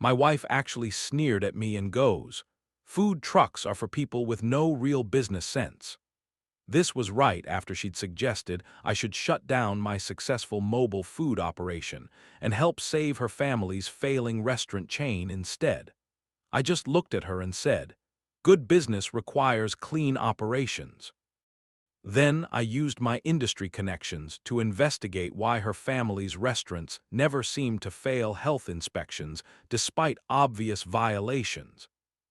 My wife actually sneered at me and goes, "Food trucks are for people with no real business sense." This was right after she'd suggested I should shut down my successful mobile food operation and help save her family's failing restaurant chain instead. I just looked at her and said, "Good business requires clean operations." Then I used my industry connections to investigate why her family's restaurants never seemed to fail health inspections despite obvious violations,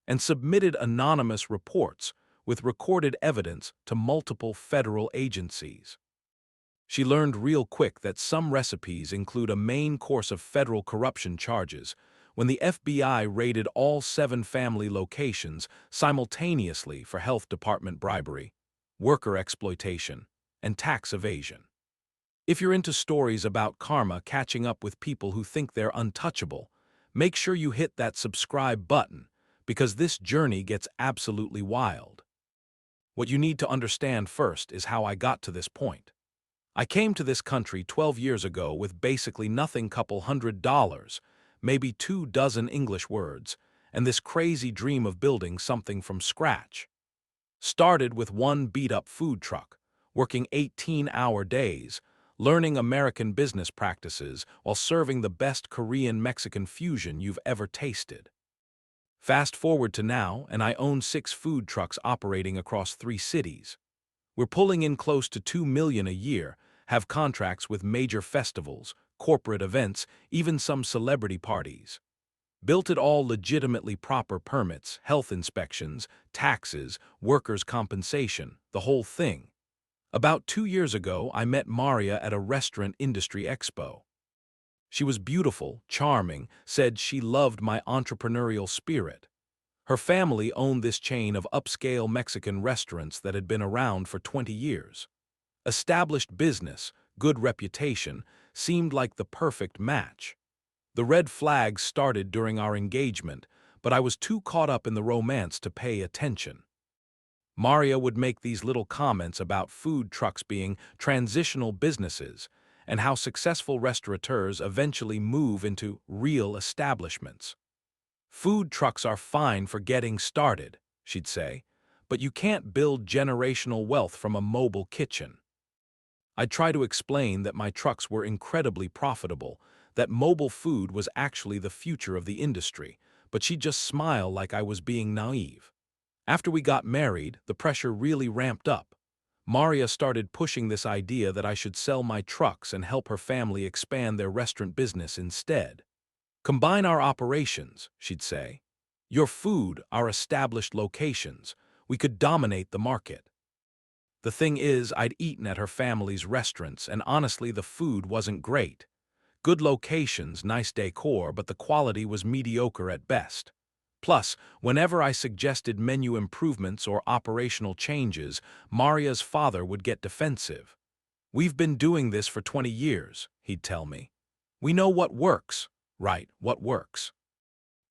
and submitted anonymous reports with recorded evidence to multiple federal agencies. She learned real quick that some recipes include a main course of federal corruption charges when the FBI raided all 7 family locations simultaneously for health department bribery, worker exploitation, and tax evasion. If you're into stories about karma catching up with people who think they're untouchable, make sure you hit that subscribe button because this journey gets absolutely wild. What you need to understand first is how I got to this point. I came to this country 12 years ago with basically nothing, couple $100, maybe 2 dozen English words, and this crazy dream of building something from scratch. Started with one beat-up food truck, working 18-hour days, learning American business practices while serving the best Korean-Mexican fusion you've ever tasted. Fast forward to now, and I own 6 food trucks operating across 3 cities. We're pulling in close to $2 million a year, have contracts with major festivals, corporate events, even some celebrity parties. Built it all legitimately, proper permits, health inspections, taxes, workers' compensation, the whole thing. About 2 years ago, I met Maria at a restaurant industry expo. She was beautiful, charming, said she loved my entrepreneurial spirit. Her family owned this chain of upscale Mexican restaurants that had been around for 20 years. Established business, good reputation, seemed like the perfect match. The red flags started during our engagement, but I was too caught up in the romance to pay attention. Maria would make these little comments about food trucks being transitional businesses and how successful restaurateurs eventually move into real establishments. "Food trucks are fine for getting started," she'd say, "but you can't build generational wealth from a mobile kitchen." I'd try to explain that my trucks were incredibly profitable, that mobile food was actually the future of the industry, but she'd just smile like I was being naive. After we got married, the pressure really ramped up. Maria started pushing this idea that I should sell my trucks and help her family expand their restaurant business instead. "Combine our operations," she'd say. "Your food, our established locations. We could dominate the market." The thing is, I'd eaten at her family's restaurants, and honestly, the food wasn't great. Good locations, nice decor, but the quality was mediocre at best. Plus, whenever I suggested menu improvements or operational changes, Maria's father would get defensive. "We've been doing this for 20 years, he'd tell me. "We know what works." Right, what works?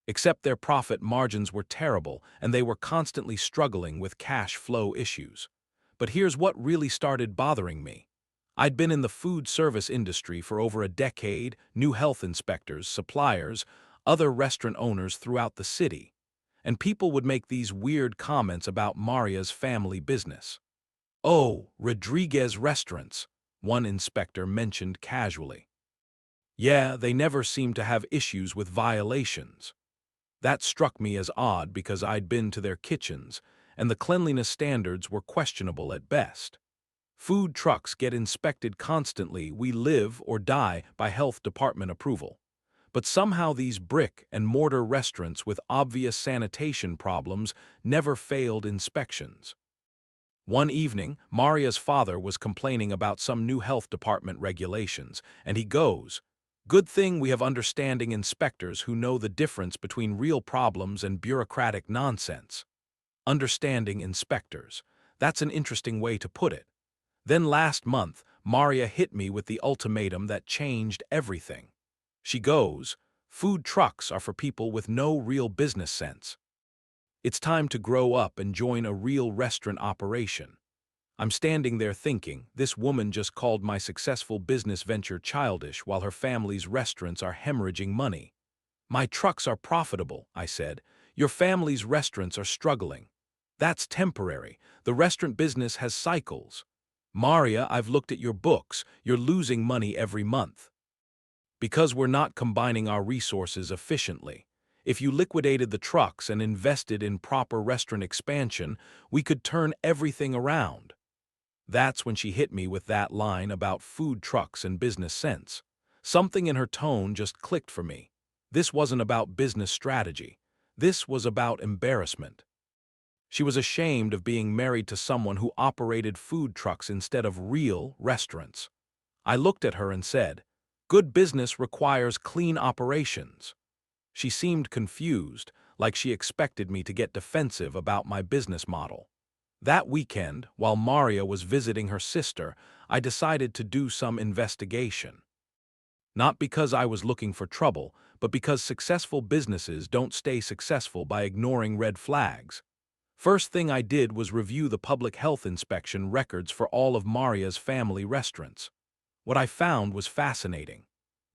Except their profit margins were terrible, and they were constantly struggling with cash flow issues. But here's what really started bothering me. I'd been in the food service industry for over a decade, knew health inspectors, suppliers, other restaurant owners throughout the city, and people would make these weird comments about Maria's family business. "Oh, Rodriguez restaurants," one inspector mentioned casually. "Yeah, they never seem to have issues with violations." That struck me as odd because I'd been to their kitchens, and the cleanliness standards were questionable at best. Food trucks get inspected constantly. We live or die by health department approval. But somehow these brick-and-mortar restaurants with obvious sanitation problems never failed inspections. One evening, Maria's father was complaining about some new health department regulations, and he goes, "Good thing we have understanding inspectors who know the difference between real problems and bureaucratic nonsense." Understanding inspectors. That's an interesting way to put it. Then last month, Maria hit me with the ultimatum that changed everything. She goes, "Food trucks are for people with no real business sense. It's time to grow up and join a real restaurant operation." I'm standing there thinking, this woman just called my successful business venture childish while her family's restaurants are hemorrhaging money. My trucks are profitable, I said. Your family's restaurants are struggling. That's temporary. The restaurant business has cycles. Maria, I've looked at your books. You're losing money every month. Because we're not combining our resources efficiently. If you liquidated the trucks and invested in proper restaurant expansion, we could turn everything around. That's when she hit me with that line about food trucks and business sense. Something in her tone just clicked for me. This wasn't about business strategy. This was about embarrassment. She was ashamed of being married to someone who operated food trucks instead of real restaurants. I looked at her and said, "Good business requires clean operations." She seemed confused, like she expected me to get defensive about my business model. That weekend, while Maria was visiting her sister, I decided to do some investigation. Not because I was looking for trouble, but because successful businesses don't stay successful by ignoring red flags. First thing I did was review the public health inspection records for all of Maria's family restaurants. What I found was fascinating.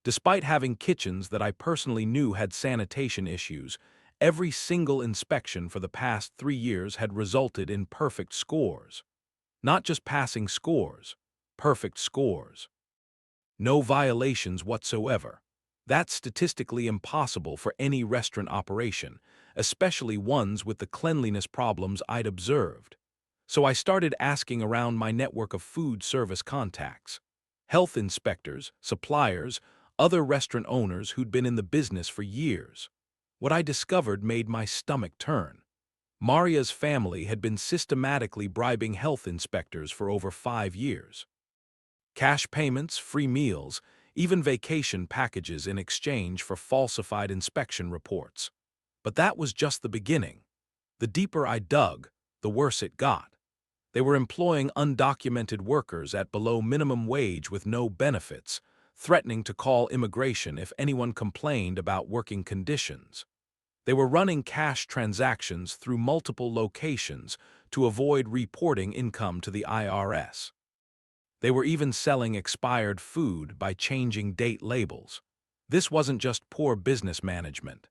Despite having kitchens that I personally knew had sanitation issues, every single inspection for the past 3 years had resulted in perfect scores. Not just passing scores, perfect scores. No violations whatsoever. That's statistically impossible for any restaurant operation, especially ones with the cleanliness problems I'd observed. So I started asking around my network of food service contacts. Health inspectors, suppliers, other restaurant owners who'd been in the business for years. What I discovered made my stomach turn. Maria's family had been systematically bribing health inspectors for over 5 years. Cash payments, free meals, even vacation packages in exchange for falsified inspection reports. But that was just the beginning. The deeper I dug, the worse it got. They were employing undocumented workers at below minimum wage with no benefits, threatening to call immigration if anyone complained about working conditions. They were running cash transactions through multiple locations to avoid reporting income to the IRS. They were even selling expired food by changing date labels. This wasn't just poor business management.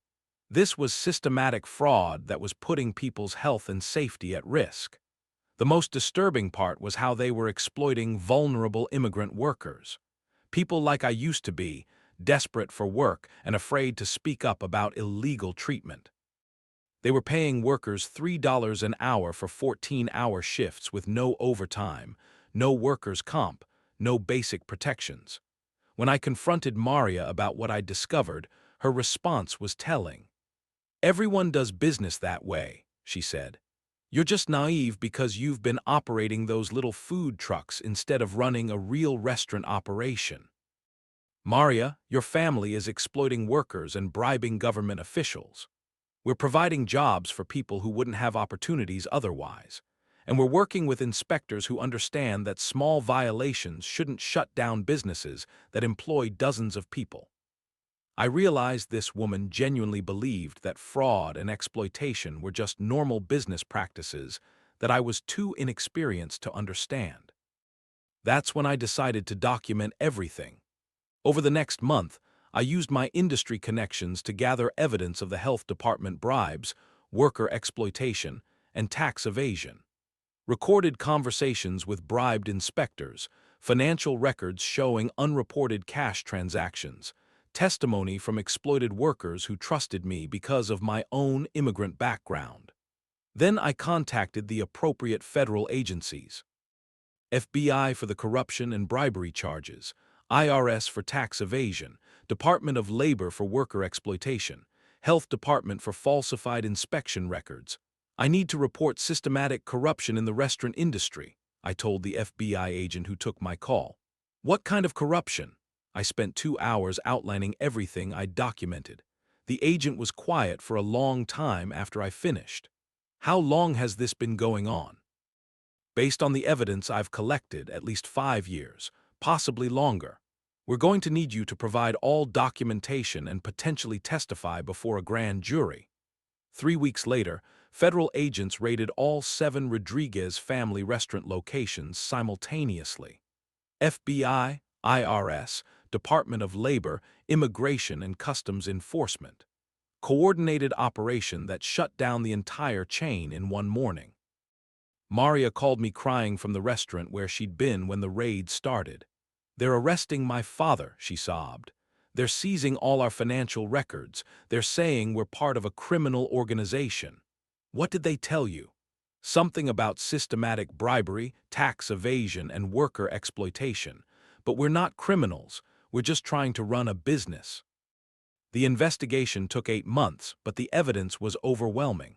This was systematic fraud that was putting people's health and safety at risk. The most disturbing part was how they were exploiting vulnerable immigrant workers. People like I used to be, desperate for work and afraid to speak up about illegal treatment. They were paying workers $3 an hour for 14-hour shifts with no overtime, no workers' comp, no basic protections. When I confronted Maria about what I'd discovered, her response was telling. "Everyone does business that way," she said. "You're just naive because you've been operating those little food trucks instead of running a real restaurant operation. Maria, your family is exploiting workers and bribing government officials. We're providing jobs for people who wouldn't have opportunities otherwise. And we're working with inspectors who understand that small violations shouldn't shut down businesses that employ dozens of people." I realized this woman genuinely believed that fraud and exploitation were just normal business practices that I was too inexperienced to understand. That's when I decided to document everything. Over the next month, I used my industry connections to gather evidence of the health department bribes, worker exploitation, and tax evasion. Recorded conversations with bribed inspectors, financial records showing unreported cash transactions, testimony from exploited workers who trusted me because of my own immigrant background. Then I contacted the appropriate federal agencies. FBI for the corruption and bribery charges, IRS for tax evasion, Department of Labor for worker exploitation, Health Department for falsified inspection records. "I need to report systematic corruption in the restaurant industry," I told the FBI agent who took my call. "What kind of corruption?" I spent 2 hours outlining everything I'd documented. The agent was quiet for a long time after I finished. "How long has this been going on?" "Based on the evidence I've collected, at least 5 years, possibly longer. We're going to need you to provide all documentation and potentially testify before a grand jury." 3 weeks later, federal agents raided all 7 Rodriguez family restaurant locations simultaneously. FBI, IRS, Department of Labor, Immigration and Customs Enforcement. Coordinated operation that shut down the entire chain in one morning. Maria called me crying from the restaurant where she'd been when the raid started. "They're arresting my father," she sobbed. "They're seizing all our financial records. They're saying we're part of a criminal organization." "What did they tell you?" "Something about systematic bribery, tax evasion, and worker exploitation. But we're not criminals. We're just trying to run a business." The investigation took 8 months, but the evidence was overwhelming.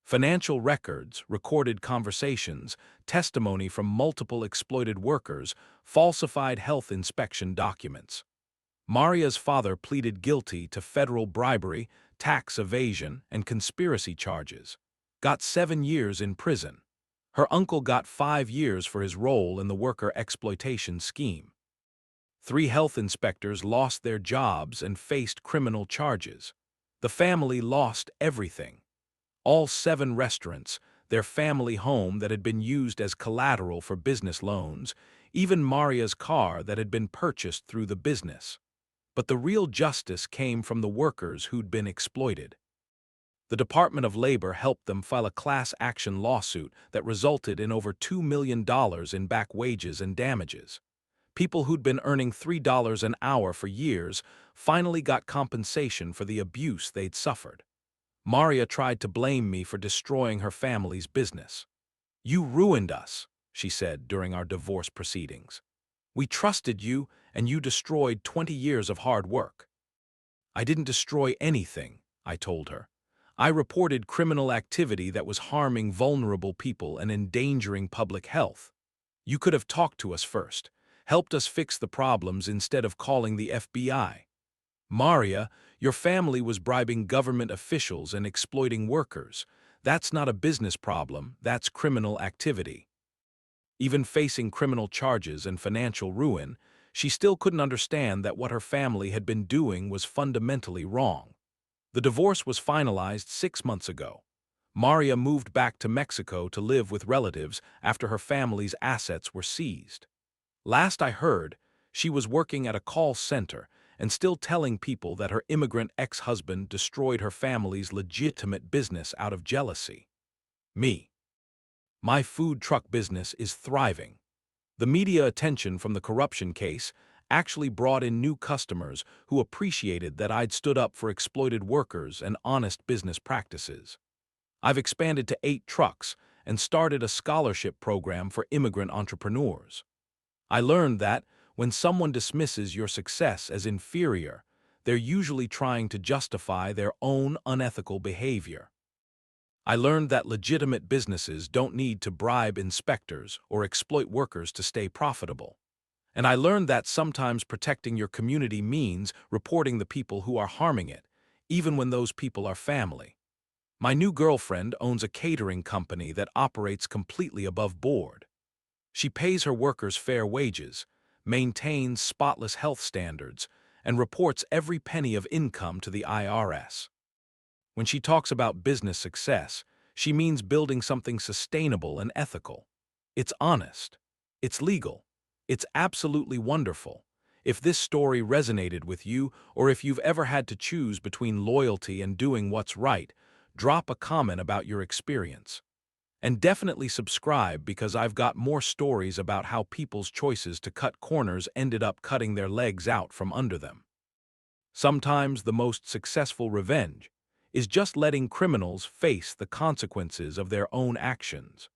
Financial records, recorded conversations, testimony from multiple exploited workers, falsified health inspection documents. Maria's father pleaded guilty to federal bribery, tax evasion, and conspiracy charges. Got 7 years in prison. Her uncle got 5 years for his role in the worker exploitation scheme. 3 health inspectors lost their jobs and faced criminal charges. The family lost everything. All 7 restaurants, their family home that had been used as collateral for business loans, even Maria's car that had been purchased through the business. But the real justice came from the workers who'd been exploited. The Department of Labor helped them file a class action lawsuit that resulted in over $2 million in back wages and damages. People who'd been earning $3 an hour for years finally got compensation for the abuse they'd suffered. Maria tried to blame me for destroying her family's business. "You ruined us," she said during our divorce proceedings. "We trusted you, and you destroyed 20 years of hard work." "I didn't destroy anything," I told her. "I reported criminal activity that was harming vulnerable people and endangering public health. You could have talked to us first, helped us fix the problems instead of calling the FBI. Maria, your family was bribing government officials and exploiting workers. That's not a business problem, that's criminal activity." Even facing criminal charges and financial ruin, she still couldn't understand that what her family had been doing was fundamentally wrong. The divorce was finalized 6 months ago. Maria moved back to Mexico to live with relatives after her family's assets were seized. Last I heard, she was working at a call center and still telling people that her immigrant ex-husband destroyed her family's legitimate business out of jealousy. Me. My food truck business is thriving. The media attention from the corruption case actually brought in new customers who appreciated that I'd stood up for exploited workers and honest business practices. I've expanded to 8 trucks and started a scholarship program for immigrant entrepreneurs. I learned that when someone dismisses your success as inferior, they're usually trying to justify their own unethical behavior. I learned that legitimate businesses don't need to bribe inspectors or exploit workers to stay profitable. And I learned that sometimes protecting your community means reporting the people who are harming it, even when those people are family. My new girlfriend owns a catering company that operates completely above board. She pays her workers fair wages, maintains spotless health standards, and reports every penny of income to the IRS. When she talks about business success, she means building something sustainable and ethical. It's honest. It's legal. It's absolutely wonderful. If this story resonated with you, or if you've ever had to choose between loyalty and doing what's right, drop a comment about your experience. And definitely subscribe because I've got more stories about how people's choices to cut corners ended up cutting their legs out from under them. Sometimes the most successful revenge is just letting criminals face the consequences of their own actions.